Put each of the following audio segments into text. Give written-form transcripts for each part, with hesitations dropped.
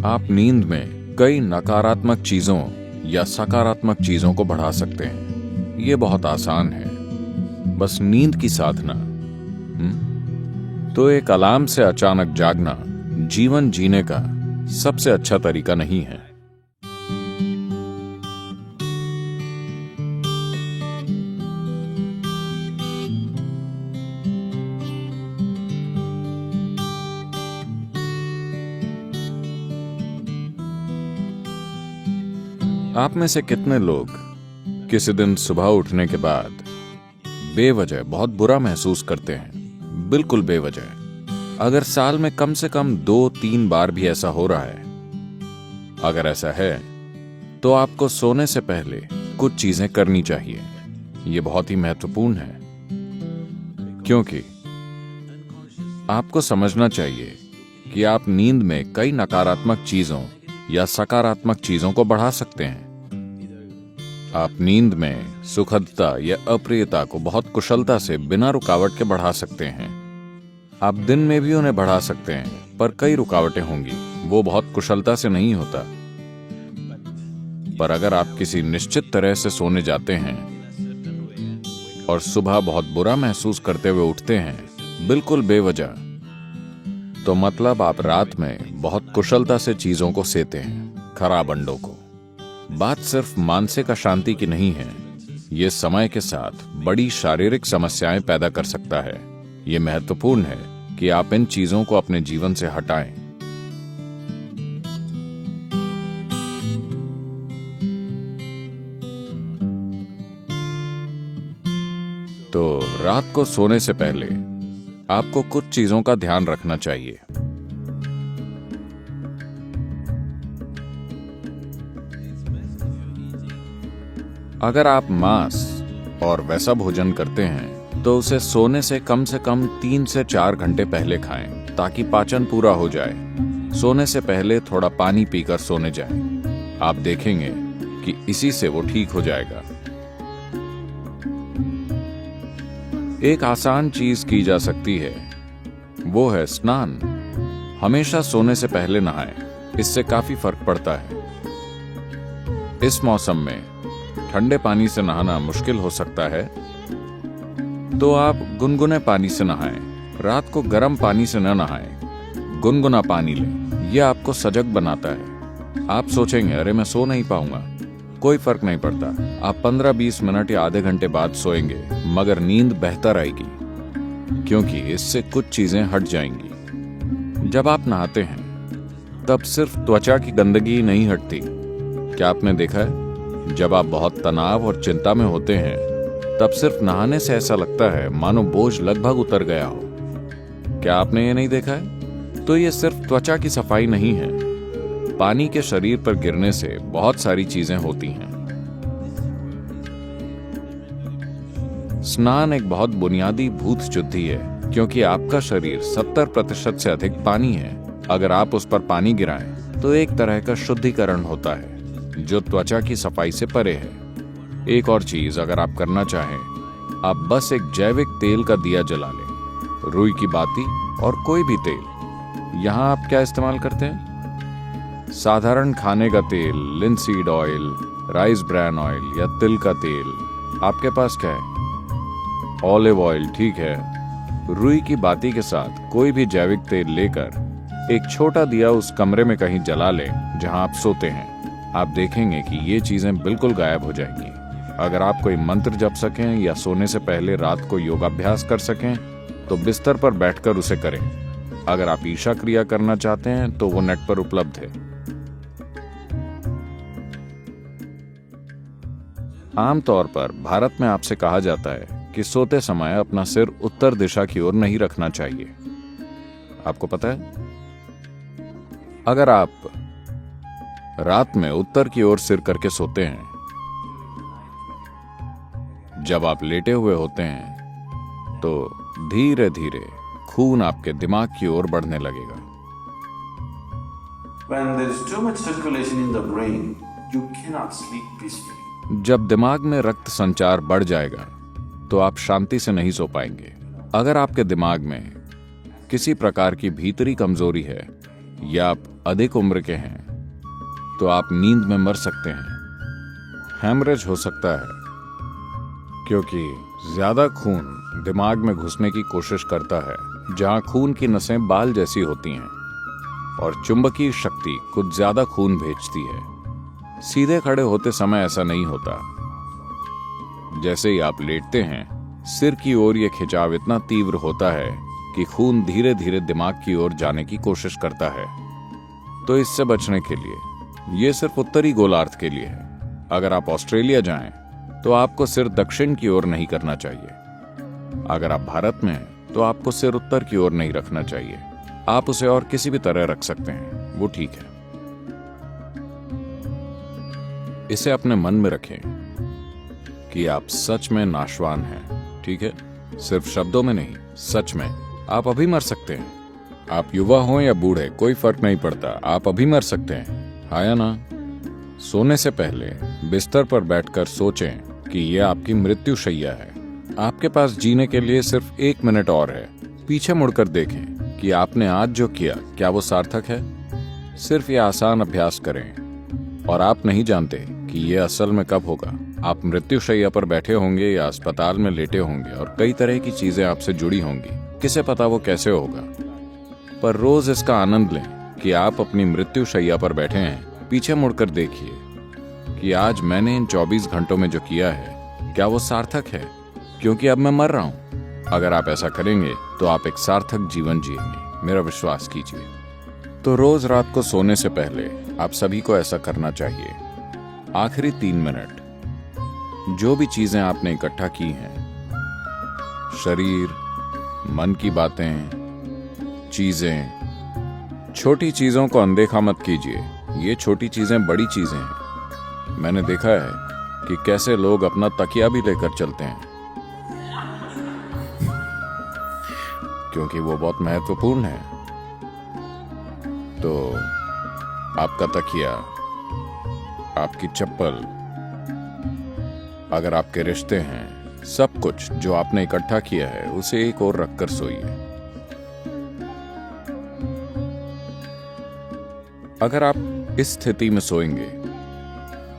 आप नींद में कई नकारात्मक चीजों या सकारात्मक चीजों को बढ़ा सकते हैं। ये बहुत आसान है, बस नींद की साधना। तो एक अलार्म से अचानक जागना जीवन जीने का सबसे अच्छा तरीका नहीं है। आप में से कितने लोग किसी दिन सुबह उठने के बाद बेवजह बहुत बुरा महसूस करते हैं? बिल्कुल बेवजह। अगर साल में कम से कम 2-3 बार भी ऐसा हो रहा है, अगर ऐसा है तो आपको सोने से पहले कुछ चीजें करनी चाहिए। ये बहुत ही महत्वपूर्ण है, क्योंकि आपको समझना चाहिए कि आप नींद में कई नकारात्मक चीजों या सकारात्मक चीजों को बढ़ा सकते हैं। आप नींद में सुखदता या अप्रियता को बहुत कुशलता से बिना रुकावट के बढ़ा सकते हैं। आप दिन में भी उन्हें बढ़ा सकते हैं, पर कई रुकावटें होंगी, वो बहुत कुशलता से नहीं होता। पर अगर आप किसी निश्चित तरह से सोने जाते हैं और सुबह बहुत बुरा महसूस करते हुए उठते हैं, बिल्कुल बेवजह, तो मतलब आप रात में बहुत कुशलता से चीजों को सेते हैं, खराब अंडों को। बात सिर्फ मानसिक अशांति की नहीं है, ये समय के साथ बड़ी शारीरिक समस्याएं पैदा कर सकता है। ये महत्वपूर्ण है कि आप इन चीजों को अपने जीवन से हटाएं। तो रात को सोने से पहले आपको कुछ चीजों का ध्यान रखना चाहिए। अगर आप मांस और वैसा भोजन करते हैं तो उसे सोने से कम 3 से 4 घंटे पहले खाएं, ताकि पाचन पूरा हो जाए। सोने से पहले थोड़ा पानी पीकर सोने जाएं। आप देखेंगे कि इसी से वो ठीक हो जाएगा। एक आसान चीज की जा सकती है, वो है स्नान। हमेशा सोने से पहले नहाएं, इससे काफी फर्क पड़ता है। इस मौसम में ठंडे पानी से नहाना मुश्किल हो सकता है, तो आप गुनगुने पानी से नहाएं। रात को गर्म पानी से न नहाएं, गुनगुना पानी लें। यह आपको सजग बनाता है। आप सोचेंगे, अरे मैं सो नहीं पाऊंगा। कोई फर्क नहीं पड़ता। आप 15-20 मिनट या आधे घंटे बाद सोएंगे, मगर नींद बेहतर आएगी, क्योंकि इससे कुछ चीजें हट जाएंगी। जब आप नहाते हैं तब सिर्फ त्वचा की गंदगी नहीं हटती। क्या आपने देखा है, जब आप बहुत तनाव और चिंता में होते हैं तब सिर्फ नहाने से ऐसा लगता है मानो बोझ लगभग उतर गया हो? क्या आपने ये नहीं देखा है? तो ये सिर्फ त्वचा की सफाई नहीं है, पानी के शरीर पर गिरने से बहुत सारी चीजें होती हैं। स्नान एक बहुत बुनियादी भूत शुद्धि है, क्योंकि आपका शरीर 70% से अधिक पानी है। अगर आप उस पर पानी गिराएं तो एक तरह का शुद्धिकरण होता है, जो त्वचा की सफाई से परे है। एक और चीज अगर आप करना चाहें, आप बस एक जैविक तेल का दिया जला लें, रुई की बाती और कोई भी तेल। यहाँ आप क्या इस्तेमाल करते हैं? साधारण खाने का तेल, linseed oil, rice bran oil या तिल का तेल। आपके पास क्या है? ऑलिव ऑयल, ठीक है। रुई की बाती के साथ कोई भी जैविक तेल लेकर एक छोटा दिया उस कमरे में कहीं जला लें जहां आप सोते हैं। आप देखेंगे कि ये चीजें बिल्कुल गायब हो जाएंगी। अगर आप कोई मंत्र जप सकें या सोने से पहले रात को योगाभ्यास कर सकें तो बिस्तर पर बैठकर उसे करें। अगर आप ईशा क्रिया करना चाहते हैं तो वो नेट पर उपलब्ध है। आमतौर पर भारत में आपसे कहा जाता है कि सोते समय अपना सिर उत्तर दिशा की ओर नहीं रखना चाहिए। आपको पता है, अगर आप रात में उत्तर की ओर सिर करके सोते हैं, जब आप लेटे हुए होते हैं तो धीरे धीरे खून आपके दिमाग की ओर बढ़ने लगेगा। When there is too much circulation in the brain, you cannot sleep peacefully. जब दिमाग में रक्त संचार बढ़ जाएगा तो आप शांति से नहीं सो पाएंगे। अगर आपके दिमाग में किसी प्रकार की भीतरी कमजोरी है या आप अधिक उम्र के हैं तो आप नींद में मर सकते हैं। हैमरेज हो सकता है क्योंकि ज्यादा खून दिमाग में घुसने की कोशिश करता है, जहां खून की नसें बाल जैसी होती हैं और चुंबकीय शक्ति कुछ ज्यादा खून भेजती है। सीधे खड़े होते समय ऐसा नहीं होता। जैसे ही आप लेटते हैं, सिर की ओर यह खिंचाव इतना तीव्र होता है कि खून धीरे धीरे दिमाग की ओर जाने की कोशिश करता है। तो इससे बचने के लिए, यह सिर्फ उत्तरी गोलार्ध के लिए है। अगर आप ऑस्ट्रेलिया जाएं तो आपको सिर दक्षिण की ओर नहीं करना चाहिए। अगर आप भारत में हैं तो आपको सिर उत्तर की ओर नहीं रखना चाहिए। आप उसे और किसी भी तरह रख सकते हैं, वो ठीक है। इसे अपने मन में रखें कि आप सच में नाशवान हैं, ठीक है? सिर्फ शब्दों में नहीं, सच में। आप अभी मर सकते हैं। आप युवा हो या बूढ़े, कोई फर्क नहीं पड़ता। आप अभी मर सकते हैं, हाँ या ना? सोने से पहले बिस्तर पर बैठकर सोचें कि यह आपकी मृत्युशैया है। आपके पास जीने के लिए सिर्फ 1 मिनट और है। पीछे मुड़कर देखें कि आपने आज जो किया, क्या वो सार्थक है? सिर्फ ये आसान अभ्यास करें। और आप नहीं जानते कि यह असल में कब होगा। आप मृत्युशैया पर बैठे होंगे या अस्पताल में लेटे होंगे और कई तरह की चीजें आपसे जुड़ी होंगी। किसे पता वो कैसे होगा? पर रोज इसका आनंद लें कि आप अपनी मृत्युशैया पर बैठे हैं। पीछे मुड़कर देखिए कि आज मैंने इन 24 घंटों में जो किया है, क्या वो सार्थक है? क्योंकि अब मैं मर रहा हूं। अगर आप ऐसा करेंगे तो आप एक सार्थक जीवन जिएंगे, मेरा विश्वास कीजिए। तो रोज रात को सोने से पहले आप सभी को ऐसा करना चाहिए। आखिरी 3 मिनट, जो भी चीजें आपने इकट्ठा की हैं, शरीर, मन की बातें, चीजें, छोटी चीजों को अनदेखा मत कीजिए। ये छोटी चीजें बड़ी चीजें हैं। मैंने देखा है कि कैसे लोग अपना तकिया भी लेकर चलते हैं क्योंकि वो बहुत महत्वपूर्ण है। तो आपका तकिया, आपकी चप्पल, अगर आपके रिश्ते हैं, सब कुछ जो आपने इकट्ठा किया है, उसे एक ओर रखकर सोइए। अगर आप इस स्थिति में सोएंगे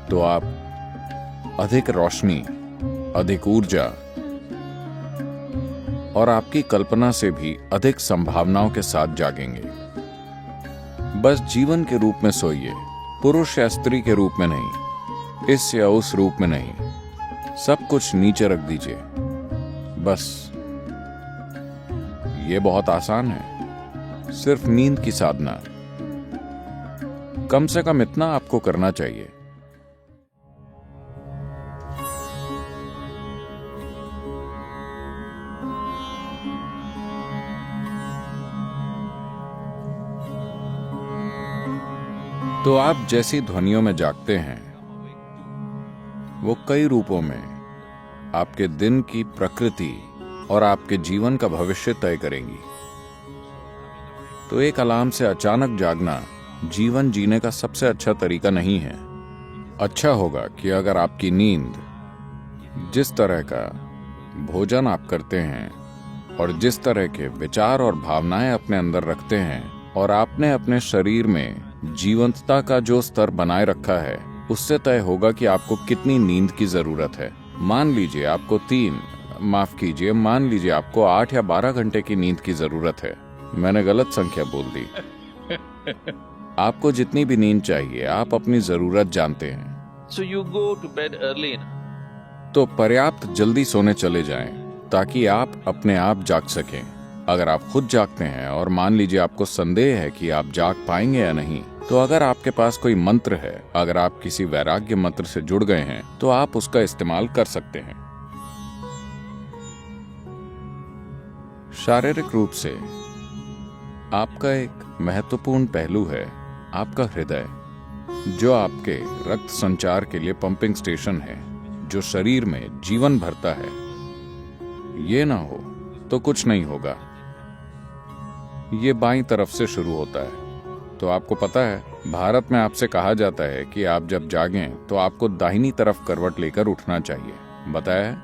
तो आप अधिक रोशनी, अधिक ऊर्जा और आपकी कल्पना से भी अधिक संभावनाओं के साथ जागेंगे। बस जीवन के रूप में सोइए, पुरुष या स्त्री के रूप में नहीं, इस या उस रूप में नहीं। सब कुछ नीचे रख दीजिए। बस ये बहुत आसान है, सिर्फ नींद की साधना। कम से कम इतना आपको करना चाहिए। तो आप जैसी ध्वनियों में जागते हैं, वो कई रूपों में आपके दिन की प्रकृति और आपके जीवन का भविष्य तय करेंगी। तो एक अलार्म से अचानक जागना जीवन जीने का सबसे अच्छा तरीका नहीं है। अच्छा होगा कि अगर आपकी नींद, जिस तरह का भोजन आप करते हैं और जिस तरह के विचार और भावनाएं अपने अंदर रखते हैं, और आपने अपने शरीर में जीवंतता का जो स्तर बनाए रखा है, उससे तय होगा कि आपको कितनी नींद की जरूरत है। मान लीजिए आपको 8 या 12 घंटे की नींद की जरूरत है। मैंने गलत संख्या बोल दी। आपको जितनी भी नींद चाहिए, आप अपनी जरूरत जानते हैं। So you go to bed early enough. तो पर्याप्त जल्दी सोने चले जाएं ताकि आप अपने आप जाग सकें। अगर आप खुद जागते हैं और मान लीजिए आपको संदेह है कि आप जाग पाएंगे या नहीं, तो अगर आपके पास कोई मंत्र है, अगर आप किसी वैराग्य मंत्र से जुड़ गए हैं, तो आप उसका इस्तेमाल कर सकते हैं। शारीरिक रूप से आपका एक महत्वपूर्ण पहलू है आपका हृदय, जो आपके रक्त संचार के लिए पंपिंग स्टेशन है, जो शरीर में जीवन भरता है। ये ना हो तो कुछ नहीं होगा। ये बाईं तरफ से शुरू होता है। तो आपको पता है, भारत में आपसे कहा जाता है कि आप जब जागें तो आपको दाहिनी तरफ करवट लेकर उठना चाहिए। बताया है?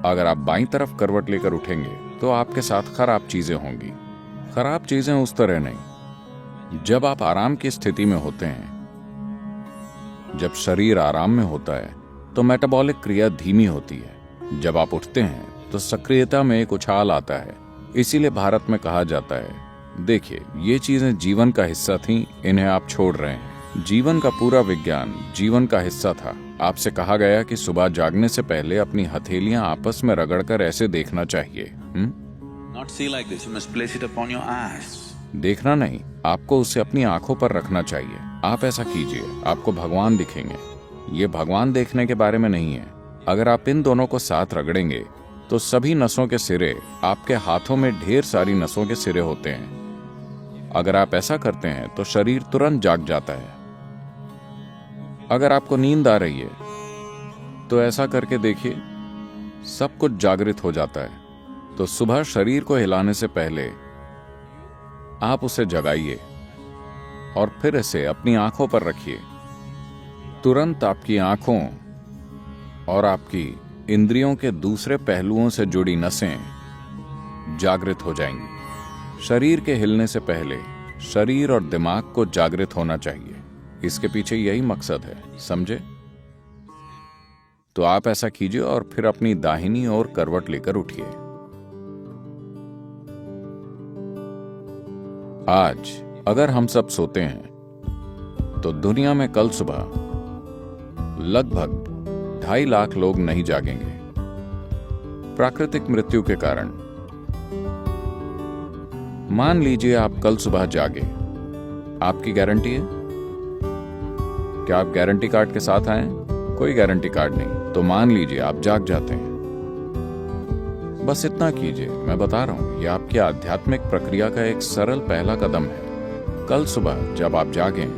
अगर आप बाईं तरफ करवट लेकर उठेंगे तो आपके साथ खराब चीजें होंगी। खराब चीजें उस तरह नहीं, जब आप आराम की स्थिति में होते हैं, जब शरीर आराम में होता है, तो मेटाबॉलिक क्रिया धीमी होती है। जब आप उठते हैं तो सक्रियता में एक उछाल आता है। इसीलिए भारत में कहा जाता है, देखिए ये चीजें जीवन का हिस्सा थीं, इन्हें आप छोड़ रहे हैं। जीवन का पूरा विज्ञान जीवन का हिस्सा था। आपसे कहा गया कि सुबह जागने से पहले अपनी हथेलियां आपस में रगड़कर ऐसे देखना चाहिए। Not see like this. You must place it upon your eyes. देखना नहीं, आपको उसे अपनी आंखों पर रखना चाहिए। आप ऐसा कीजिए, आपको भगवान दिखेंगे। ये भगवान देखने के बारे में नहीं है। अगर आप इन दोनों को साथ रगड़ेंगे तो सभी नसों के सिरे, आपके हाथों में ढेर सारी नसों के सिरे होते हैं। अगर आप ऐसा करते हैं तो शरीर तुरंत जाग जाता है। अगर आपको नींद आ रही है तो ऐसा करके देखिए, सब कुछ जागृत हो जाता है। तो सुबह शरीर को हिलाने से पहले आप उसे जगाइए और फिर इसे अपनी आंखों पर रखिए। तुरंत आपकी आंखों और आपकी इंद्रियों के दूसरे पहलुओं से जुड़ी नसें जागृत हो जाएंगी। शरीर के हिलने से पहले शरीर और दिमाग को जागृत होना चाहिए। इसके पीछे यही मकसद है, समझे? तो आप ऐसा कीजिए और फिर अपनी दाहिनी ओर करवट लेकर उठिए। आज अगर हम सब सोते हैं तो दुनिया में कल सुबह लगभग 2.5 लाख लोग नहीं जागेंगे प्राकृतिक मृत्यु के कारण। मान लीजिए आप कल सुबह जागे, आपकी गारंटी है? क्या आप गारंटी कार्ड के साथ आए? कोई गारंटी कार्ड नहीं। तो मान लीजिए आप जाग जाते हैं। बस इतना कीजिए, मैं बता रहा हूं, यह आपकी आध्यात्मिक प्रक्रिया का एक सरल पहला कदम है। कल सुबह जब आप जागें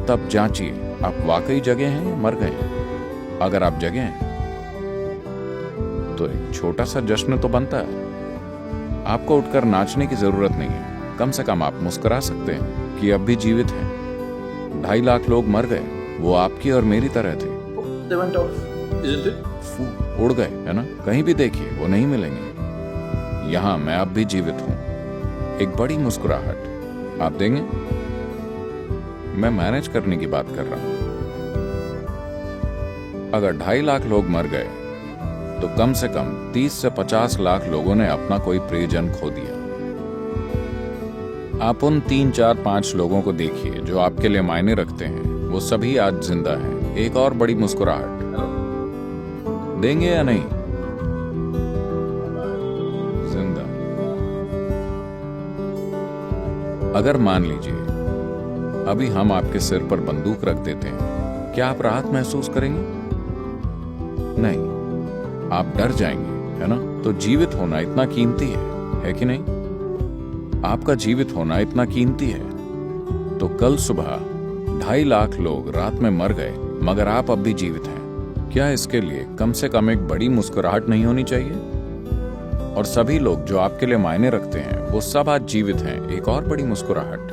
तब जांचिए आप वाकई जगे हैं या मर गए हैं। अगर आप जगे हैं तो एक छोटा सा जश्न तो बनता है। आपको उठकर नाचने की जरूरत नहीं है, कम से कम आप मुस्कुरा सकते हैं कि अब भी जीवित हैं। 2.5 लाख लोग मर गए, वो आपकी और मेरी तरह थे। They went off, isn't it? उड़ गए, है ना? कहीं भी देखिए वो नहीं मिलेंगे। यहां मैं अब भी जीवित हूं। एक बड़ी मुस्कुराहट आप देंगे? मैं मैनेज करने की बात कर रहा हूं। अगर 2.5 लाख लोग मर गए तो कम से कम 30 से 50 लाख लोगों ने अपना कोई प्रियजन खो दिया। आप उन 3, 4, 5 लोगों को देखिए जो आपके लिए मायने रखते हैं, वो सभी आज जिंदा हैं। एक और बड़ी मुस्कुराहट देंगे या नहीं? जिंदा। अगर मान लीजिए अभी हम आपके सिर पर बंदूक रख देते हैं, क्या आप राहत महसूस करेंगे? नहीं, आप डर जाएंगे, है ना? तो जीवित होना इतना कीमती है कि नहीं? आपका जीवित होना इतना कीमती है। तो कल सुबह 2.5 लाख लोग रात में मर गए, मगर आप अब भी जीवित हैं। क्या इसके लिए कम से कम एक बड़ी मुस्कुराहट नहीं होनी चाहिए? और सभी लोग जो आपके लिए मायने रखते हैं वो सब आज जीवित हैं। एक और बड़ी मुस्कुराहट।